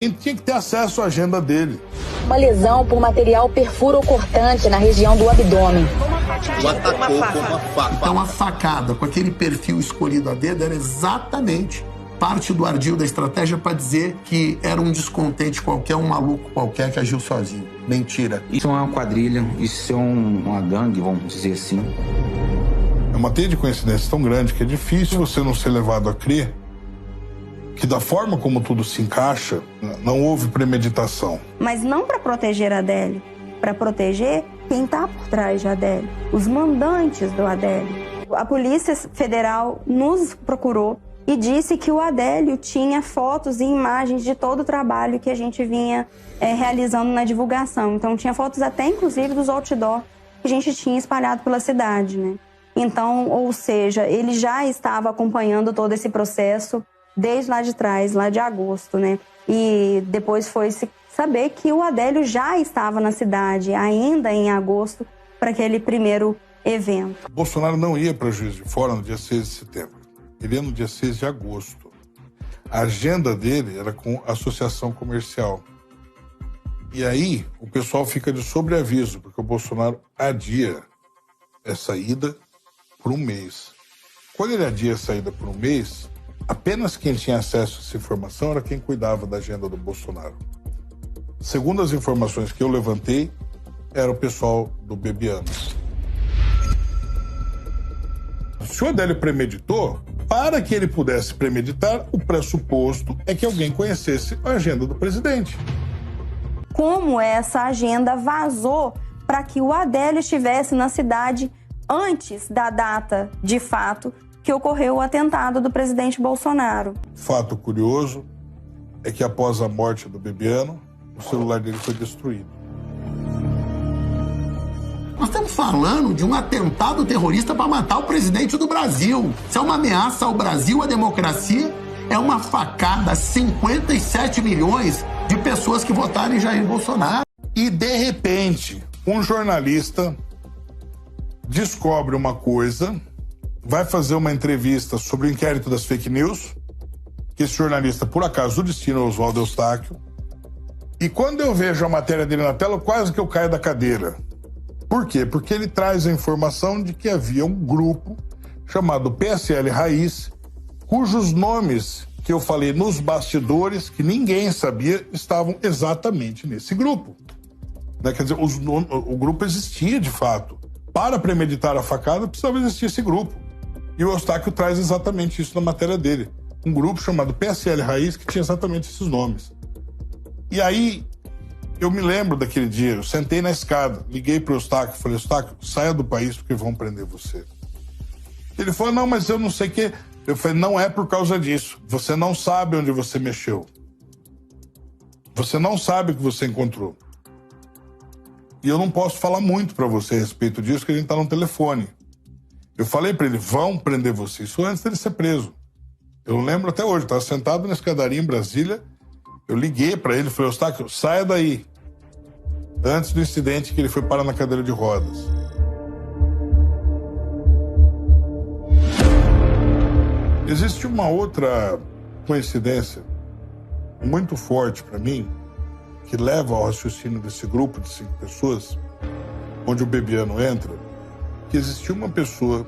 Ele tinha que ter acesso à agenda dele. Uma lesão por material perfuro-cortante na região do abdômen. O atacou com uma faca. Então a facada com aquele perfil escolhido a dedo era exatamente parte do ardil da estratégia para dizer que era um descontente qualquer, um maluco qualquer que agiu sozinho. Mentira. Isso é uma quadrilha, isso é uma gangue, vamos dizer assim. É uma teia de coincidências tão grande que é difícil você não ser levado a crer que da forma como tudo se encaixa, não houve premeditação. Mas não para proteger a Adélio, para proteger quem está por trás de Adélio, os mandantes do Adélio. A Polícia Federal nos procurou e disse que o Adélio tinha fotos e imagens de todo o trabalho que a gente vinha realizando na divulgação. Então tinha fotos até, inclusive, dos outdoor que a gente tinha espalhado pela cidade, né? Então, ou seja, ele já estava acompanhando todo esse processo desde lá de trás, lá de agosto, né? E depois foi-se saber que o Adélio já estava na cidade, ainda em agosto, para aquele primeiro evento. Bolsonaro não ia para Juiz de Fora no dia 6 de setembro. Ele ia no dia 6 de agosto. A agenda dele era com a associação comercial. E aí, o pessoal fica de sobreaviso, porque o Bolsonaro adia essa ida por um mês. Quando ele adia a saída por um mês, apenas quem tinha acesso a essa informação era quem cuidava da agenda do Bolsonaro. Segundo as informações que eu levantei, era o pessoal do Bebiano. Se o Adélio premeditou, para que ele pudesse premeditar, o pressuposto é que alguém conhecesse a agenda do presidente. Como essa agenda vazou para que o Adélio estivesse na cidade antes da data, de fato, que ocorreu o atentado do presidente Bolsonaro. Fato curioso é que após a morte do Bebiano, o celular dele foi destruído. Nós estamos falando de um atentado terrorista para matar o presidente do Brasil. Isso é uma ameaça ao Brasil, à democracia. É uma facada a 57 milhões de pessoas que votaram em Jair Bolsonaro. E, de repente, um jornalista descobre uma coisa, vai fazer uma entrevista sobre o inquérito das fake news, que esse jornalista, por acaso, o destino é Oswaldo Eustáquio. E quando eu vejo a matéria dele na tela, quase que eu caio da cadeira. Por quê? Porque ele traz a informação de que havia um grupo chamado PSL Raiz, cujos nomes que eu falei nos bastidores, que ninguém sabia, estavam exatamente nesse grupo. Né? Quer dizer, o grupo existia de fato. Para premeditar a facada, precisava existir esse grupo. E o Eustáquio traz exatamente isso na matéria dele. Um grupo chamado PSL Raiz, que tinha exatamente esses nomes. E aí, eu me lembro daquele dia, eu sentei na escada, liguei para o Eustáquio, falei, Eustáquio, saia do país porque vão prender você. Ele falou, não, mas eu não sei o quê. Eu falei, não é por causa disso. Você não sabe onde você mexeu. Você não sabe o que você encontrou. E eu não posso falar muito para você a respeito disso, porque a gente está no telefone. Eu falei para ele, vão prender você. Isso antes dele ser preso. Eu lembro até hoje, estava sentado na escadaria em Brasília, eu liguei para ele e falei, Eustáquio, saia daí. Antes do incidente que ele foi parar na cadeira de rodas. Existe uma outra coincidência muito forte para mim, que leva ao raciocínio desse grupo de 5 pessoas, onde o Bebiano entra, que existiu uma pessoa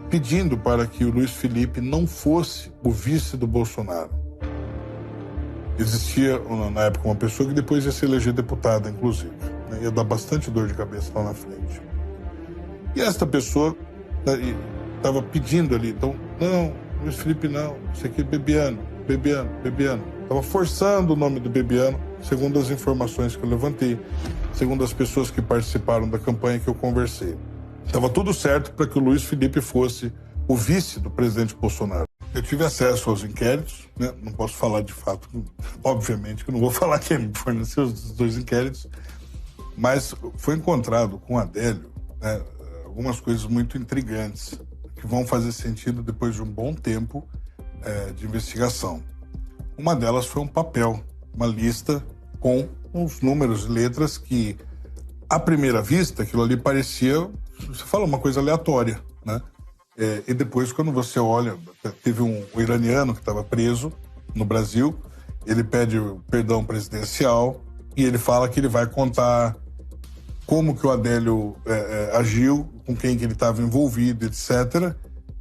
pedindo para que o Luiz Felipe não fosse o vice do Bolsonaro. Existia, na época, uma pessoa que depois ia se eleger deputada, inclusive. Né? Ia dar bastante dor de cabeça lá na frente. E esta pessoa estava pedindo ali, então, não, Luiz Felipe não, isso aqui é Bebiano. Estava forçando o nome do Bebiano, segundo as informações que eu levantei, segundo as pessoas que participaram da campanha que eu conversei. Estava tudo certo para que o Luiz Felipe fosse o vice do presidente Bolsonaro. Eu tive acesso aos inquéritos, né? Não posso falar de fato, obviamente que eu não vou falar quem me forneceu os 2 inquéritos, mas foi encontrado com o Adélio, né, algumas coisas muito intrigantes que vão fazer sentido depois de um bom tempo de investigação. Uma delas foi um papel, uma lista com uns números e letras que, à primeira vista, aquilo ali parecia, você fala, uma coisa aleatória, né? E depois, quando você olha, teve um iraniano que estava preso no Brasil ele pede perdão presidencial e ele fala que ele vai contar como que o Adélio agiu, com quem que ele estava envolvido, etc.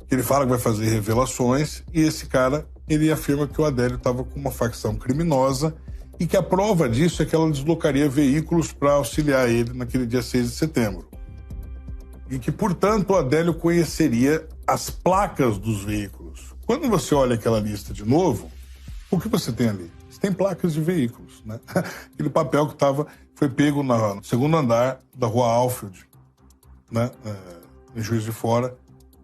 Ele fala que vai fazer revelações e esse cara, ele afirma que o Adélio estava com uma facção criminosa e que a prova disso é que ela deslocaria veículos para auxiliar ele naquele dia 6 de setembro. E que, portanto, o Adélio conheceria as placas dos veículos. Quando você olha aquela lista de novo, o que você tem ali? Você tem placas de veículos, né? Aquele papel que foi pego no segundo andar da rua Alfield, né? Em Juiz de Fora,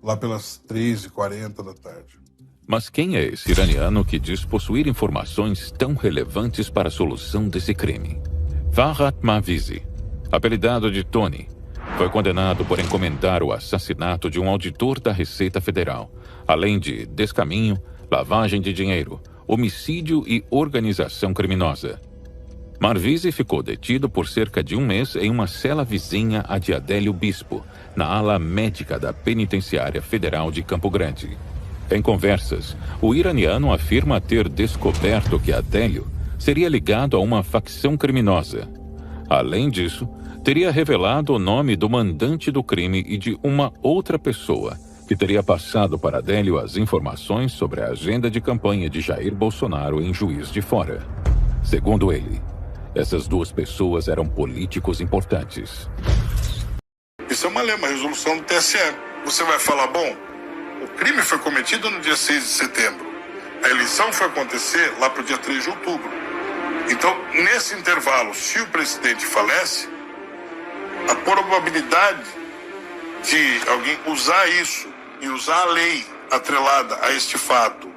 lá pelas 3h40 da tarde. Mas quem é esse iraniano que diz possuir informações tão relevantes para a solução desse crime? Farhat Mavisi, apelidado de Tony, foi condenado por encomendar o assassinato de um auditor da Receita Federal, além de descaminho, lavagem de dinheiro, homicídio e organização criminosa. Mavisi ficou detido por cerca de um mês em uma cela vizinha a de Adélio Bispo, na ala médica da Penitenciária Federal de Campo Grande. Em conversas, o iraniano afirma ter descoberto que Adélio seria ligado a uma facção criminosa. Além disso, teria revelado o nome do mandante do crime e de uma outra pessoa, que teria passado para Adélio as informações sobre a agenda de campanha de Jair Bolsonaro em Juiz de Fora. Segundo ele, essas duas pessoas eram políticos importantes. Isso é uma resolução do TSE. Você vai falar, bom, o crime foi cometido no dia 6 de setembro. A eleição foi acontecer lá para o dia 3 de outubro. Então, nesse intervalo, se o presidente falece, a probabilidade de alguém usar isso e usar a lei atrelada a este fato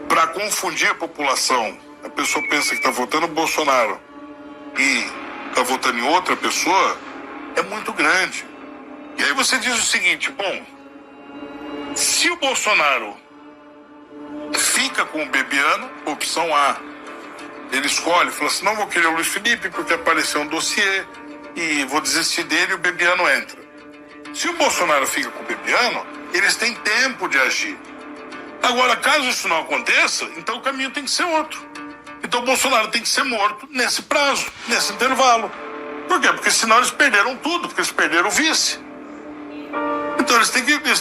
para confundir a população, a pessoa pensa que está votando Bolsonaro e está votando em outra pessoa, é muito grande. E aí você diz o seguinte, bom, se o Bolsonaro fica com o Bebiano, opção A, ele escolhe, fala assim, não vou querer o Luiz Felipe porque apareceu um dossiê e vou desistir dele e o Bebiano entra. Se o Bolsonaro fica com o Bebiano, eles têm tempo de agir. Agora, caso isso não aconteça, então o caminho tem que ser outro. Então o Bolsonaro tem que ser morto nesse prazo, nesse intervalo. Por quê? Porque senão eles perderam tudo, porque eles perderam o vice. Então eles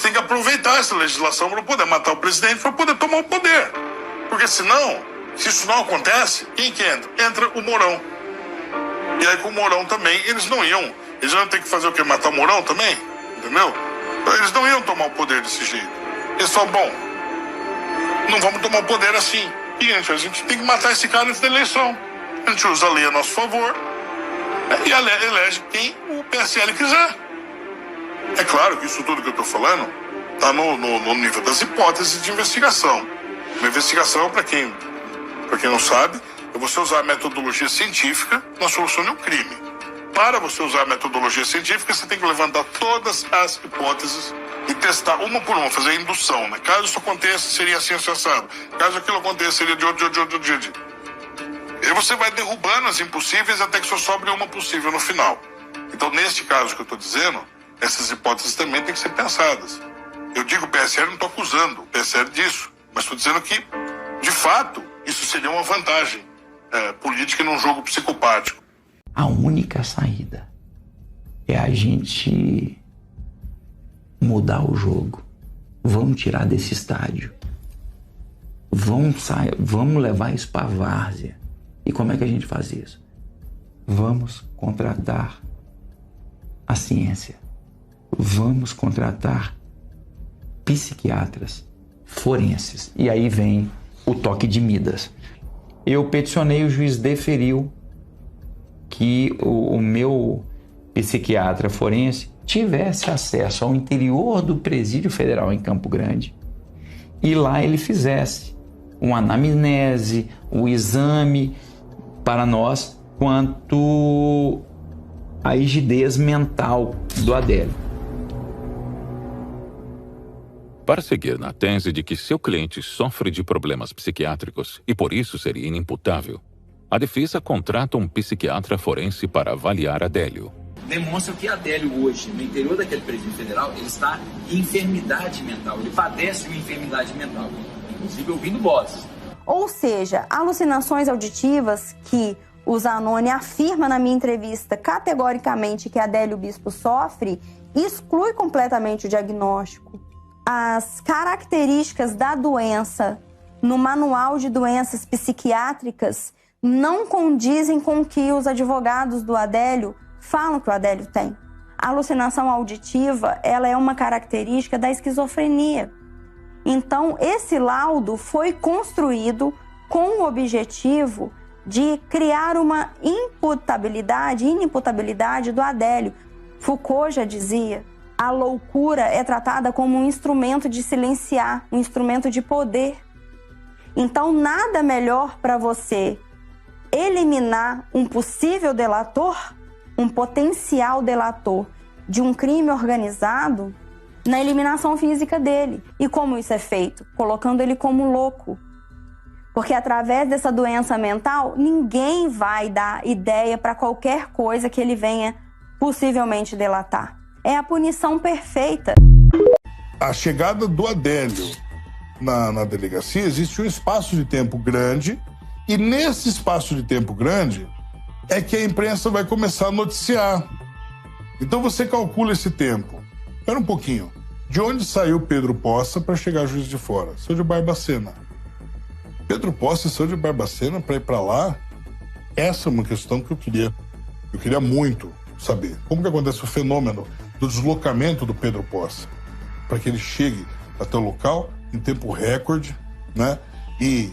têm que aproveitar essa legislação para poder matar o presidente, para poder tomar o poder. Porque senão, se isso não acontece, quem que entra? Entra o Mourão. E aí com o Mourão também, eles iam ter que fazer o quê? Matar o Mourão também? Entendeu? Eles não iam tomar o poder desse jeito. Eles falam, bom, não vamos tomar o poder assim. E a gente tem que matar esse cara antes da eleição. A gente usa a lei a nosso favor e elege quem o PSL quiser. É claro que isso tudo que eu estou falando está no nível das hipóteses de investigação. Uma investigação, para quem não sabe, é você usar a metodologia científica na solução de um crime. Para você usar a metodologia científica, você tem que levantar todas as hipóteses e testar uma por uma, fazer a indução, né? Caso isso aconteça, seria assim associado. Caso aquilo aconteça, seria de outro. E você vai derrubando as impossíveis até que só sobre uma possível no final. Então, neste caso que eu estou dizendo, essas hipóteses também têm que ser pensadas. Eu digo o PSL, não estou acusando o PSL disso, mas estou dizendo que, de fato, isso seria uma vantagem política num jogo psicopático. A única saída é a gente mudar o jogo. Vamos tirar desse estádio. Vamos levar isso para a várzea. E como é que a gente faz isso? Vamos contratar a ciência. Vamos contratar psiquiatras, forenses. E aí vem o toque de Midas. Eu peticionei, o juiz deferiu que o meu psiquiatra forense tivesse acesso ao interior do Presídio Federal em Campo Grande e lá ele fizesse uma anamnese, um exame para nós quanto à rigidez mental do Adélio. Para seguir na tese de que seu cliente sofre de problemas psiquiátricos e por isso seria inimputável, a defesa contrata um psiquiatra forense para avaliar Adélio. Demonstra que Adélio hoje, no interior daquele presídio federal, ele está em enfermidade mental, ele padece de uma enfermidade mental, inclusive ouvindo vozes. Ou seja, alucinações auditivas que o Zanoni afirma na minha entrevista categoricamente que Adélio Bispo sofre, exclui completamente o diagnóstico. As características da doença no manual de doenças psiquiátricas não condizem com o que os advogados do Adélio falam que o Adélio tem. A alucinação auditiva, ela é uma característica da esquizofrenia. Então, esse laudo foi construído com o objetivo de criar uma inimputabilidade do Adélio. Foucault já dizia, a loucura é tratada como um instrumento de silenciar, um instrumento de poder. Então, nada melhor para você eliminar um possível delator, um potencial delator de um crime organizado, na eliminação física dele. E como isso é feito? Colocando ele como louco. Porque através dessa doença mental, ninguém vai dar ideia para qualquer coisa que ele venha possivelmente delatar. É a punição perfeita. A chegada do Adélio na delegacia, existe um espaço de tempo grande, e nesse espaço de tempo grande é que a imprensa vai começar a noticiar. Então você calcula esse tempo. Espera um pouquinho. De onde saiu Pedro Poça para chegar a Juiz de Fora? Saiu de Barbacena. Pedro Poça saiu de Barbacena para ir para lá? Essa é uma questão que eu queria muito saber. Como que acontece o fenômeno do deslocamento do Pedro Poça para que ele chegue até o local em tempo recorde, né? E,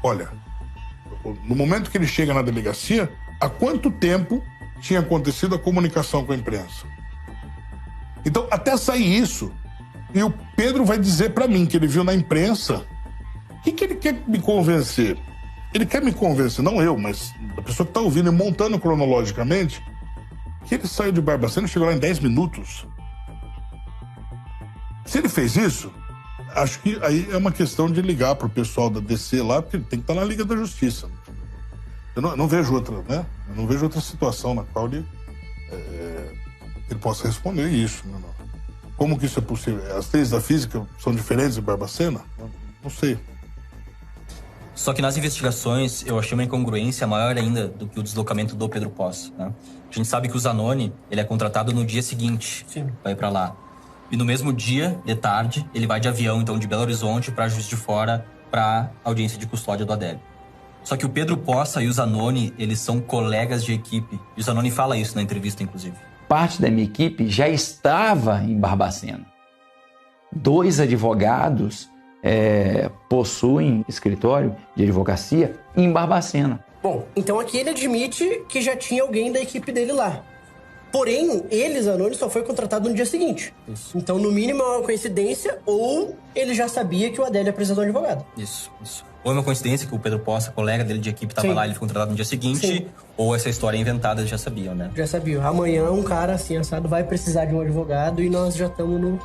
olha, no momento que ele chega na delegacia, há quanto tempo tinha acontecido a comunicação com a imprensa? Então, até sair isso, e o Pedro vai dizer para mim que ele viu na imprensa, o que ele quer me convencer? Ele quer me convencer, não eu, mas a pessoa que está ouvindo e montando cronologicamente, que ele saiu de Barbacena e chegou lá em 10 minutos. Se ele fez isso, acho que aí é uma questão de ligar para o pessoal da DC lá, porque ele tem que estar na Liga da Justiça. Eu não vejo outra, né? Eu não vejo outra situação na qual ele possa responder isso. Né? Como que isso é possível? As leis da física são diferentes em Barbacena? Não sei. Só que nas investigações eu achei uma incongruência maior ainda do que o deslocamento do Pedro Poça, né? A gente sabe que o Zanoni, ele é contratado no dia seguinte para ir para lá. E no mesmo dia, de tarde, ele vai de avião, então, de Belo Horizonte para Juiz de Fora, para audiência de custódia do Adélio. Só que o Pedro Poça e o Zanoni, eles são colegas de equipe. E o Zanoni fala isso na entrevista, inclusive. Parte da minha equipe já estava em Barbacena. 2 advogados possuem escritório de advocacia em Barbacena. Bom, então aqui ele admite que já tinha alguém da equipe dele lá. Porém, ele, Zanoni, só foi contratado no dia seguinte. Isso. Então, no mínimo, é uma coincidência, ou ele já sabia que o Adélio apresentou um advogado. Isso. Ou é uma coincidência que o Pedro Poça, colega dele de equipe, estava lá e ele foi contratado no dia seguinte, Sim. Ou essa história é inventada, eles já sabiam, né? Já sabiam. Amanhã um cara assim, assado, vai precisar de um advogado e nós já estamos no